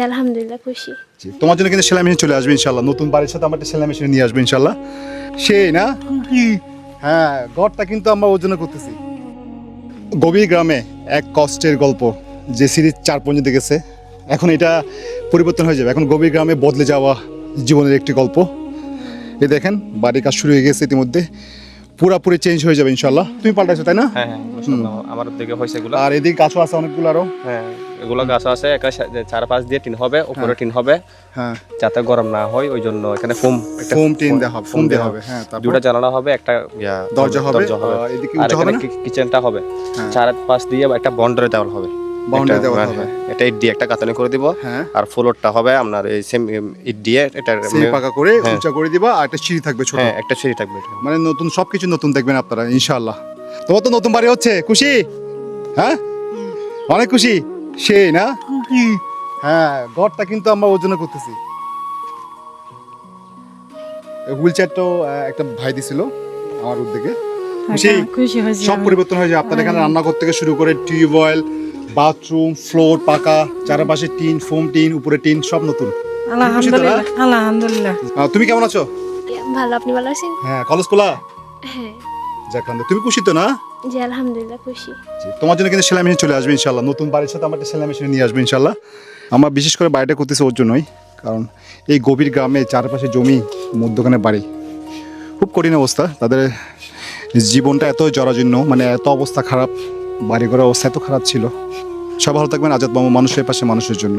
আলহামদুলিল্লাহ খুশি। তোমার জন্য কিন্তু সেলাই মেশিন চলে আসবে ইনশাল্লাহ। নতুন বাড়ির সাথে আমার একটা সেলাই মেশিন নিয়ে আসবে ইনশাল্লাহ। সেই না হ্যাঁ, ঘরটা কিন্তু আমরা ওর জন্য করতেছি। গভীর গ্রামে এক কষ্টের গল্প, যে সিরিজ 4 পর্যন্ত গেছে, এখন এটা পরিবর্তন হয়ে যাবে। এখন গভীর গ্রামে বদলে যাওয়া জীবনের একটি গল্প। এই দেখেন বাড়ির কাজ শুরু হয়ে গেছে ইতিমধ্যে, পুরাপুরি চেঞ্জ হয়ে যাবে ইনশাল্লাহ। তুমি পাল্টাইছো তাই না? হ্যাঁ হ্যাঁ, মাশাআল্লাহ, আমার দিকে হয়েছে এগুলো। আর এদিকে গাছও আছে অনেকগুলো আরো। হ্যাঁ, এগুলো গাছ আছে, একটা চারপাশ দিয়ে টিন হবে, উপরে টিন হবে, হ্যাঁ, যাতে গরম না হয় ওই জন্য এখানে ফোম টিন দেওয়া হবে, ফোম দেওয়া হবে। হ্যাঁ, তারপর দুটো জানালা হবে, একটা দরজা হবে, এদিকে উঁচু হবে না? কিচেনটা হবে, হ্যাঁ। চারপাশ দিয়ে একটা বাউন্ডারি দেওয়াল হবে, বাউন্ডারি দেওয়া হবে। এটা ইট দিয়ে একটা গাঁথনি করে দিব। হ্যাঁ, আর ফ্লোরটা হবে আপনার এই সেম ইট দিয়ে, এটা সেই পাকা করে হ্যাঁ। উঁচা করে দিবা, আর একটা সিঁড়ি থাকবে ছোট। হ্যাঁ, একটা সিঁড়ি থাকবে এটা। মানে নতুন সবকিছু নতুন দেখবেন আপনারা ইনশাআল্লাহ। তোমার তো নতুন বাড়ি হচ্ছে, খুশি? হ্যাঁ, অনেক খুশি। সেই না হ্যাঁ, ঘরটা কিন্তু আমরা ওর জন্য করতেছি। হুইল চেয়ারটাও একটা ভাই দিছিল আমার উদ্যোগে। খুশি? খুশি হয়েছি সব পরিবর্তন হয়ে যায় আপনার এখানে, রান্নাঘর থেকে শুরু করে টিউবওয়েল, বাথরুম, ফ্লোর পাকা, চারপাশে টিন, ফোম টিন, উপরে টিন, সব নতুন। আলহামদুলিল্লাহ আলহামদুলিল্লাহ। তুমি কেমন আছো? ভালো, আপনি ভালো আছেন? হ্যাঁ, কলেজ খোলা? হ্যাঁ যাক, তুমি খুশি তো না? জি আলহামদুলিল্লাহ খুশি। তোমার জন্য কিন্তু সেলাই মেশিন চলে আসবে ইনশাল্লাহ। নতুন বাড়ির সাথে আমার একটা সেলাই মেশিন নিয়ে আসবে ইনশাল্লাহ। আমার বিশেষ করে বাড়িটা করতেছে ওর জন্যই, কারণ এই গভীর গ্রামে চারপাশে জমি, মধ্যখানে বাড়ি, খুব কঠিন অবস্থা। তাদের জীবনটা এত জরাজীর্ণ, মানে এত অবস্থা খারাপ, বাড়ি ঘরের অবস্থা এত খারাপ ছিল। সব ভালো থাকবেন। আজাদ মামু, মানুষের পাশে মানুষের জন্য।